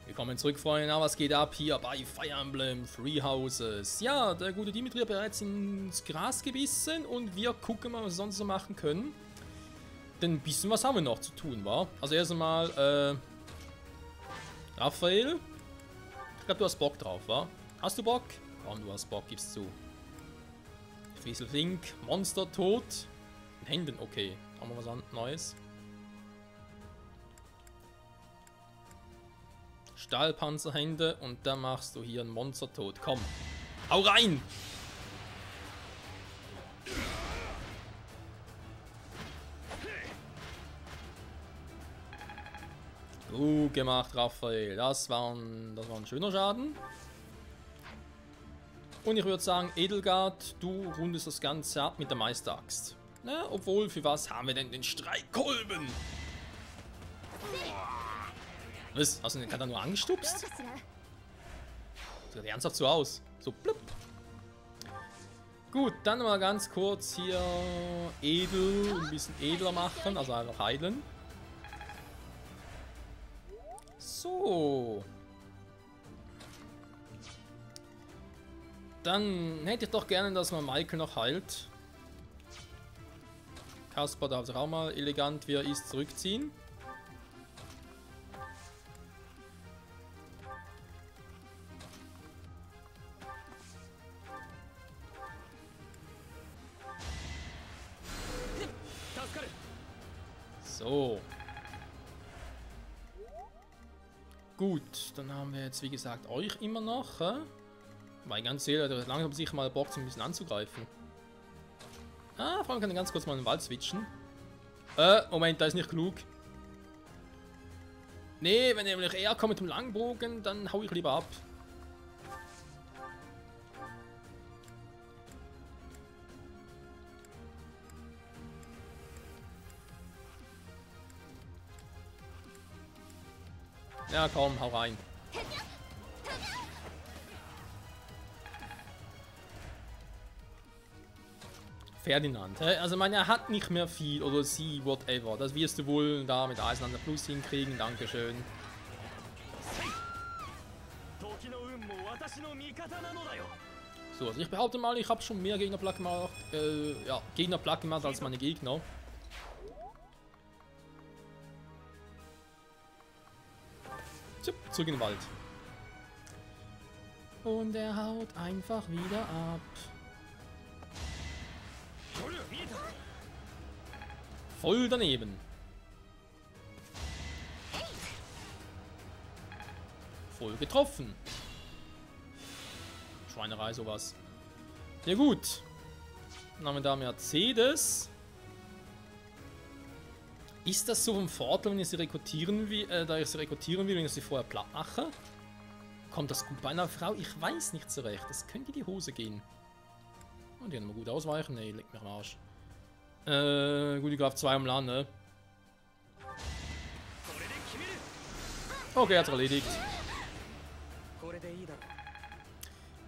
Willkommen zurück, Freunde. Na, was geht ab hier bei Fire Emblem Three Houses? Ja, der gute Dimitri hat bereits ins Gras gebissen und wir gucken mal, was wir sonst so machen können. Denn ein bisschen was haben wir noch zu tun, wa? Also erst einmal, Raphael. Ich glaube, du hast Bock drauf, wa? Hast du Bock? Komm, du hast Bock, gib's zu. Frieselfink, Monster tot. In Händen, okay. Haben wir was Neues? Stahlpanzerhände und dann machst du hier ein Monster tot. Komm, hau rein! Gut gemacht, Raphael. Das war ein schöner Schaden. Und ich würde sagen, Edelgard, du rundest das Ganze ab mit der Meisteraxt. Na, obwohl, für was haben wir denn den Streitkolben? Was? Hast du den gerade nur angestupst? Sieht ernsthaft so aus. So blub. Gut, dann mal ganz kurz hier ein bisschen edler machen, also einfach heilen. So. Dann hätte ich doch gerne, dass man Michael noch heilt. Kaspar darf sich auch mal elegant, wie er ist, zurückziehen. So. Gut, dann haben wir jetzt wie gesagt euch immer noch. Weil ganz ehrlich, der hat langsam sicher mal Bock, ein bisschen anzugreifen. Ah, vor allem kann ich ganz kurz mal in den Wald switchen. Moment, da ist nicht klug. Nee, wenn nämlich er kommt mit dem Langbogen, dann hau ich lieber ab. Ja, komm, hau rein. Ferdinand. Also, ich meine, er hat nicht mehr viel, oder sie, whatever. Das wirst du wohl da mit Eislander Plus hinkriegen. Dankeschön. So, also ich behaupte mal, ich habe schon mehr Gegner platt gemacht. Ja, Gegner platt gemacht als meine Gegner. Zurück in den Wald. Und er haut einfach wieder ab. Voll daneben. Voll getroffen. Schweinerei, sowas. Ja gut. Dann haben wir da Mercedes. Ist das so vom Vorteil, wenn ich sie rekrutieren will, wenn ich sie vorher platt mache? Kommt das gut bei einer Frau? Ich weiß nicht so recht. Das könnte in die Hose gehen. Und die können wir gut ausweichen. Ne, leckt mich am Arsch. Gut, ich glaube 2 am Land, ne? Okay, hat's erledigt.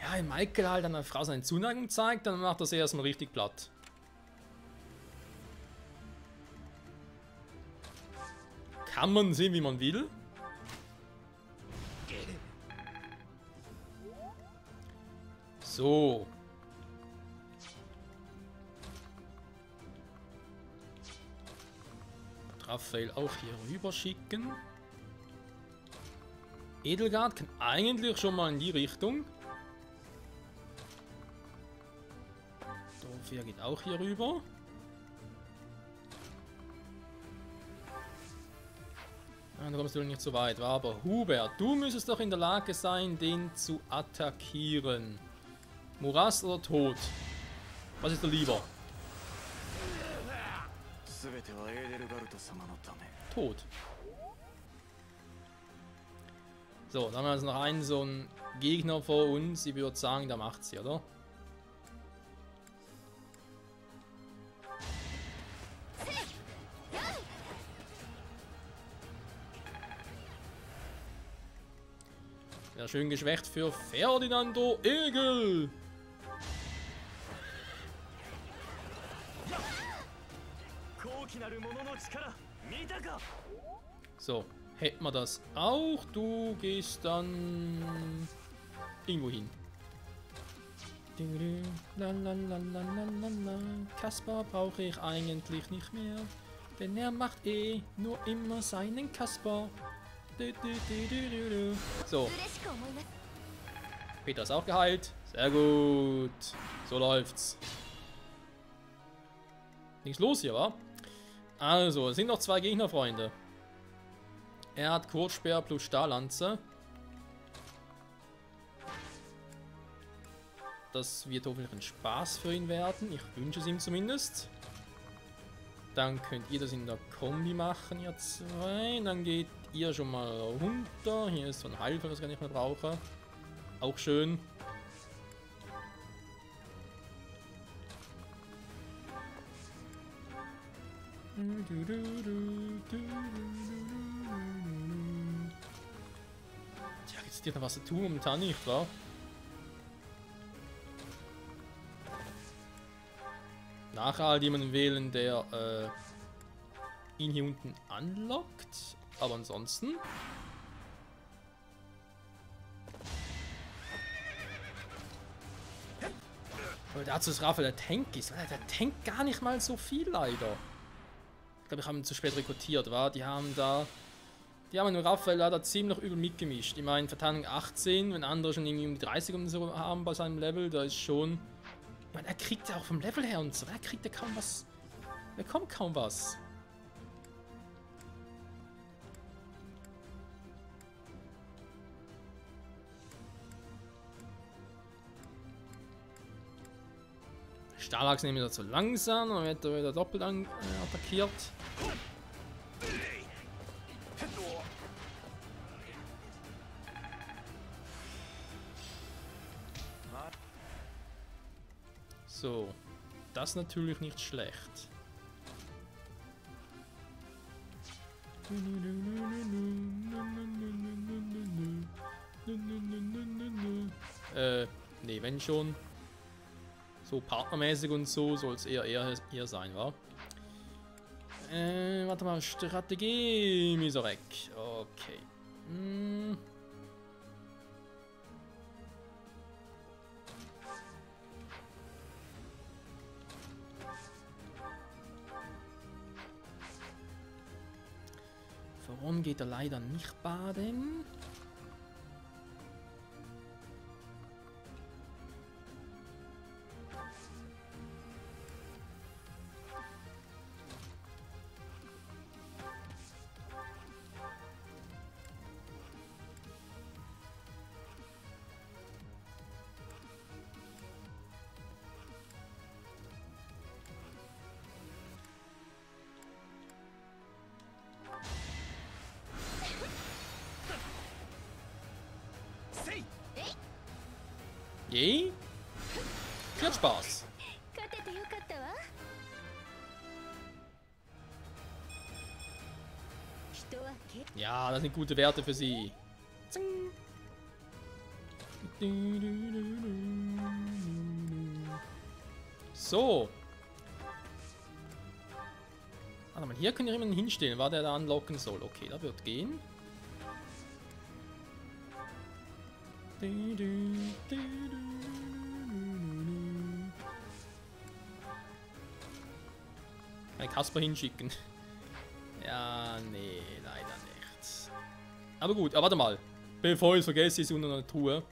Ja, wenn Michael halt einer Frau seine Zuneigung zeigt, dann macht das erstmal richtig platt. Kann man sehen, wie man will. So. Raphael auch hier rüber schicken. Edelgard kann eigentlich schon mal in die Richtung. Dorothea geht auch hier rüber. Da kommst du nicht so weit, aber Hubert, du müsstest doch in der Lage sein, den zu attackieren. Morast oder Tod? Was ist da lieber? Tod. So, dann haben wir jetzt noch einen so einen Gegner vor uns. Ich würde sagen, der macht sie, oder? Sehr schön geschwächt für Ferdinando Egel. So, hätten wir das auch. Du gehst dann irgendwo hin. Kaspar brauche ich eigentlich nicht mehr, denn er macht eh nur immer seinen Kaspar. So. Peter ist auch geheilt. Sehr gut. So läuft's. Nichts los hier, wa? Also, es sind noch 2 Gegner, Freunde. Er hat Kurzspeer plus Stahllanze. Das wird hoffentlich ein Spaß für ihn werden. Ich wünsche es ihm zumindest. Dann könnt ihr das in der Kombi machen, ihr 2. Dann geht ihr schon mal runter. Hier ist so ein Heilfall, das ich gar nicht mehr brauche. Auch schön. Tja, jetzt dir noch was zu tun, momentan nicht, wa? Nachher halt jemanden wählen, der ihn hier unten anlockt. Aber ansonsten... Aber dazu ist Raphael der Tank ist. Der tankt gar nicht mal so viel, leider. Ich glaube, ich habe ihn zu spät rekrutiert, war. Die haben den Raphael leider ziemlich übel mitgemischt. Ich meine, Verteidigung 18, wenn andere schon irgendwie um die 30 und so haben bei seinem Level, da ist schon... Ich meine, er kriegt ja auch vom Level her und so. Er kriegt ja kaum was. Er bekommt kaum was. Stahlachs nehmen wieder zu langsam, dann wird er wieder doppelt attackiert. So, das ist natürlich nicht schlecht. Nee, wenn schon. So partnermäßig und so soll es eher sein, wa? Warte mal, Strategie, Miserek. Okay. Warum geht er leider nicht baden? Yay? Viel Spaß. Ja, das sind gute Werte für sie. So. Warte mal, hier können wir jemanden hinstellen, war der da anlocken soll. Okay, da wird gehen. Kann ich Kaspar hinschicken? Ja, nee, leider nicht. Aber gut, aber warte mal. Bevor ich es vergesse, ist unter einer Truhe.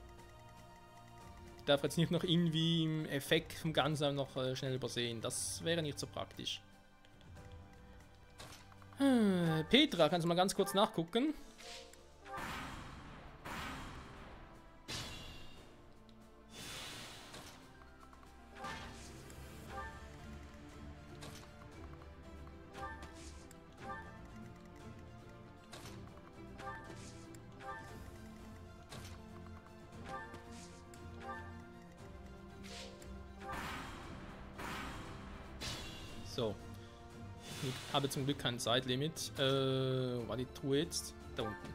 Ich darf jetzt nicht noch irgendwie im Effekt vom Ganzen noch schnell übersehen. Das wäre nicht so praktisch. Petra, kannst du mal ganz kurz nachgucken? So. Ich habe zum Glück kein Zeitlimit. War die Truhe jetzt? Da unten.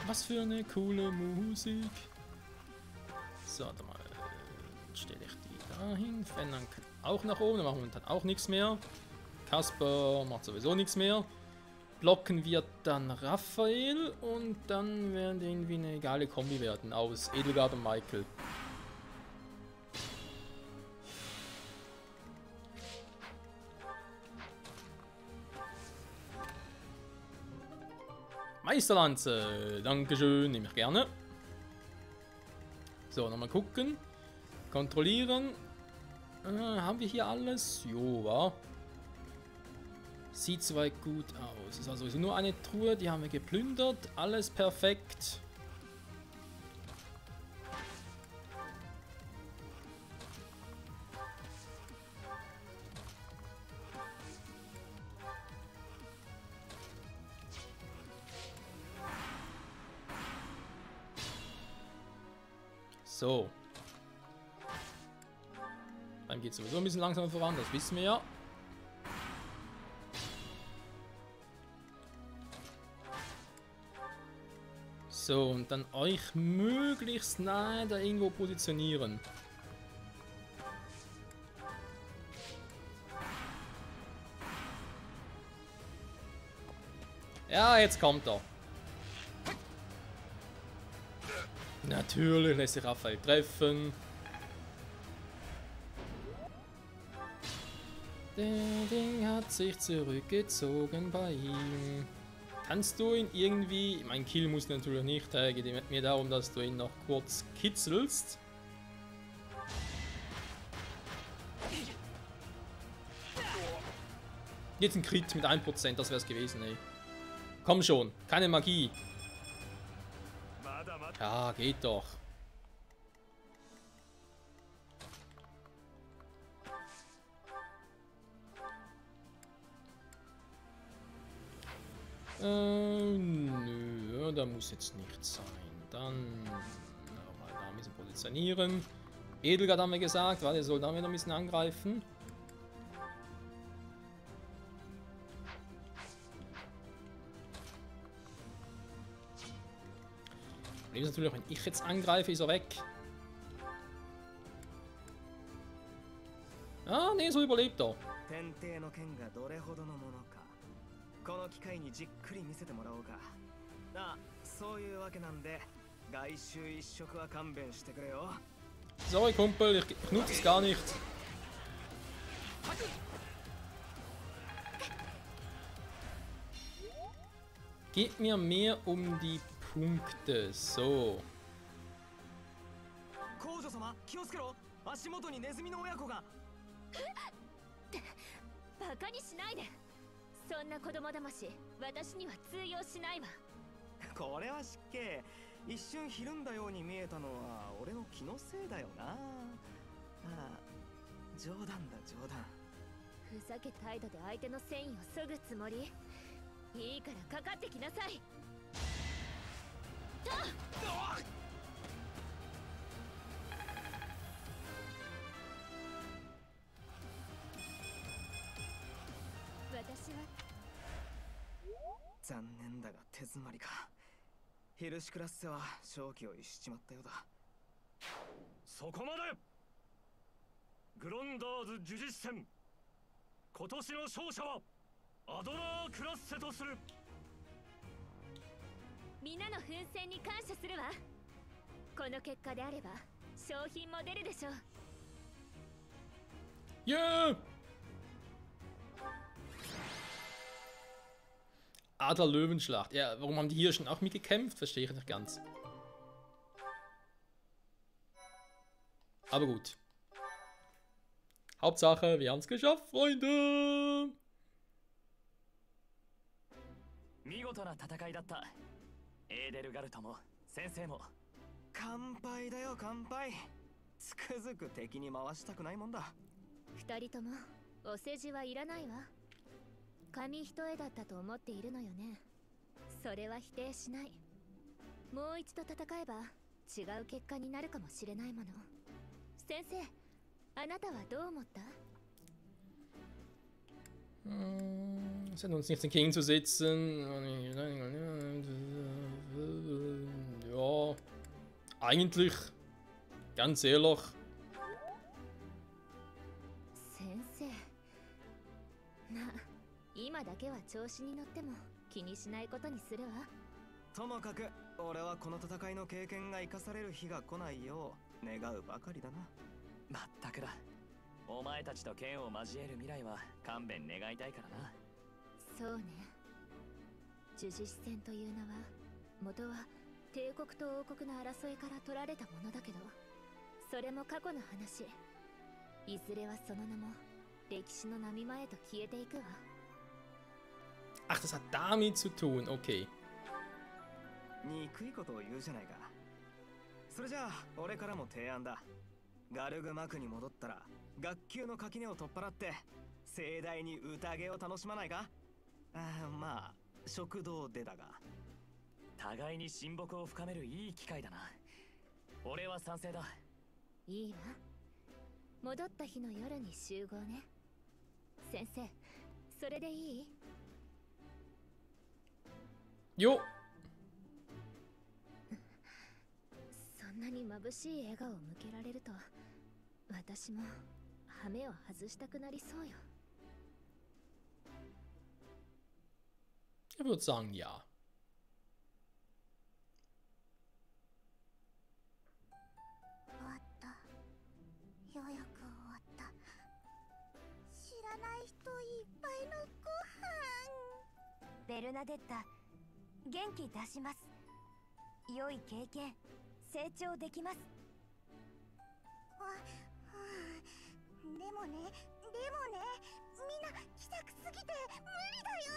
Was für eine coole Musik. So, warte mal. Stelle ich die dahin. Fennern kann auch nach oben. Da machen wir dann auch nichts mehr. Kasper macht sowieso nichts mehr. Blocken wir dann Raphael. Und dann werden die irgendwie eine egale Kombi werden aus Edelgard und Michael. Meisterlanze, dankeschön, nehme ich gerne. So, nochmal gucken. Kontrollieren. Haben wir hier alles? Jo, wa? Sieht soweit gut aus. Es ist also nur eine Truhe, die haben wir geplündert. Alles perfekt. So. Dann geht es sowieso ein bisschen langsamer voran, das wissen wir ja. So, und dann euch möglichst nahe da irgendwo positionieren. Ja, jetzt kommt er. Natürlich lässt sich Raphael treffen. Der Ding hat sich zurückgezogen bei ihm. Kannst du ihn irgendwie... Mein Kill muss natürlich nicht. Geht mir darum, dass du ihn noch kurz kitzelst. Jetzt ein Crit mit 1%, das wäre es gewesen, ey. Komm schon, keine Magie. Ja, geht doch. Nö, da muss jetzt nichts sein. Dann nochmal da ein bisschen positionieren. Edelgard haben wir gesagt, warte, soll da wieder ein bisschen angreifen. Problem ist natürlich, wenn ich jetzt angreife, ist er weg. Ah, nee, so überlebt er. この機会にじっくり見せてもらおうか。あ、そういうわけなんで、外周一色は勘弁してくれよ。Sorry, Kumpel, ich nutze es gar nicht. Geht mir mehr um die Punkte. So. 皇女様、気をつけろ。足元にネズミの親子が。バカにしないで。そんな子供騙し、私には通用しないわ。これは失敬。一瞬ひるんだように見えたのは俺の気のせいだよな。ああ、冗談だ冗談。ふざけ態度で相手の戦意を削ぐつもり？いいからかかってきなさい。私は残念だが手詰まりか。ヒルシクラッセは勝機を逸しちまったようだ。そこまで。グロンダーズ呪術戦、今年の勝者はアドラークラッセとする。皆の奮戦に感謝するわ。この結果であれば商品も出るでしょう。Yeah! Adler-Löwenschlacht. Ja, warum haben die hier schon auch mitgekämpft? Verstehe ich nicht ganz. Aber gut. Hauptsache, wir haben es geschafft, Freunde! 見事な戦いだった。エーデルガルトも先生も。乾杯だよ乾杯。つくづく敵に回したくないもんだ。二人ともお世辞はいらないわ。紙一重だったと思っているのよね。それは否定しない。もう一度戦えば違う結果になるかもしれないもの。先生、あなたはどう思った？ Es hat uns nichts entgegenzusetzen. Ja, eigentlich, ganz ehrlich. 先生まあ今だけは調子に乗っても気にしないことにするわ。ともかく俺はこの戦いの経験が生かされる日が来ないよう願うばかりだな。まったくだ。お前たちと剣を交える未来は勘弁願いたいからな。そうね。呪術戦という名は元は帝国と王国の争いから取られたものだけど、それも過去の話。いずれはその名も歴史の波間へと消えていくわ。 Ach, das hat damit zu tun, okay. 憎いことを言うじゃないか。それじゃあ俺からも提案だ。ガルグマクに戻ったら学級の垣根を取っ払って盛大に宴を楽しまないか。まあ食堂でだが。互いに親睦を深めるいい機会だな。俺は賛成だ。いいわ。戻った日の夜に集合ね。先生、それでいい？ Jo. そんなに眩しい笑顔を向けられると私も羽目を外したくなりそうよ。 Ich würde sagen, ja. 終わった。ようやく終わった。知らない人いっぱいのご飯。ベルナデッタ、元気出します。良い経験、成長できます。でもね、みんな気さくすぎて無理だよ。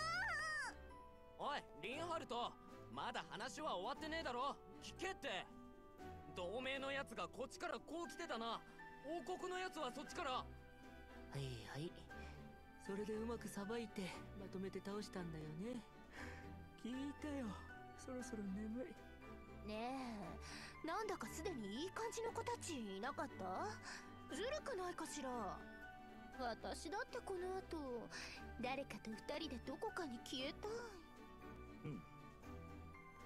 おい、リンハルト、まだ話は終わってねえだろ。聞けって。同盟のやつがこっちからこう来てたな。王国のやつはそっちから。はいはい。それでうまくさばいてまとめて倒したんだよね。聞いたよ。そろそろ眠い。ねえ、なんだかすでにいい感じの子たちいなかった？ずるくないかしら。私だってこの後誰かと二人でどこかに消えたい。うん。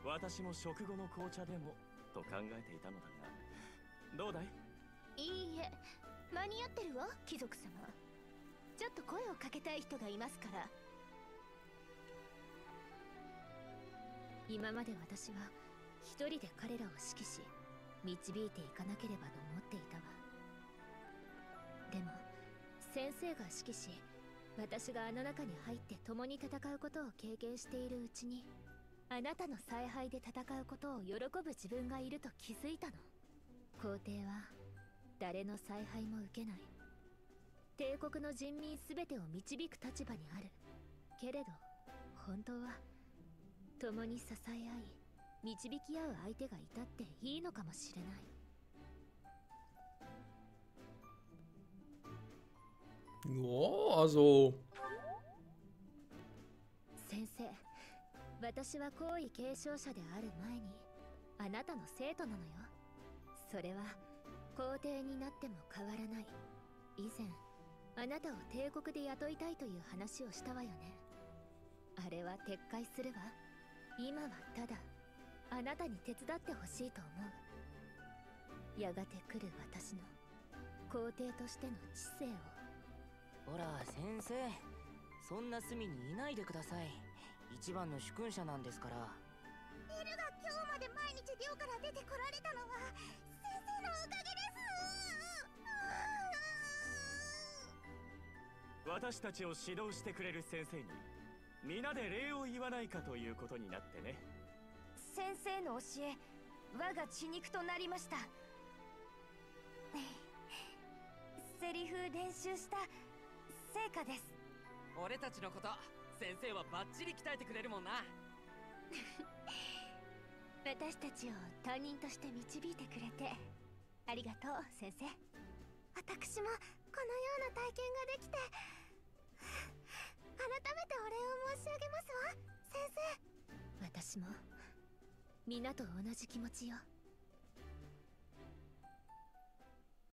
私も食後の紅茶でもと考えていたのだが、どうだい？いいえ、間に合ってるわ、貴族様。ちょっと声をかけたい人がいますから。今まで私は一人で彼らを指揮し導いていかなければと思っていたわ。でも先生が指揮し、私があの中に入って共に戦うことを経験しているうちに、あなたの采配で戦うことを喜ぶ自分がいると気づいたの。皇帝は誰の采配も受けない。帝国の人民すべてを導く立場にある。けれど本当は共に支え合い導き合う相手がいたっていいのかもしれない。Ja, also. 先生、私は皇位継承者である前にあなたの生徒なのよ。それは皇帝になっても変わらない。以前あなたを帝国で雇いたいという話をしたわよね。あれは撤回するわ。今はただあなたに手伝ってほしいと思う。やがて来る私の皇帝としての知性を。ほら先生、そんな隅にいないでください。一番の主君者なんですから。ベルが今日まで毎日寮から出てこられたのは先生のおかげです。私たちを指導してくれる先生に皆で礼を言わないかということになってね。先生の教え、我が血肉となりました。セリフ練習した成果です。俺たちのこと先生はバッチリ鍛えてくれるもんな。私たちを担任として導いてくれてありがとう先生。私もこのような体験ができて改めてお礼を申し上げますわ先生。私も皆と同じ気持ちよ。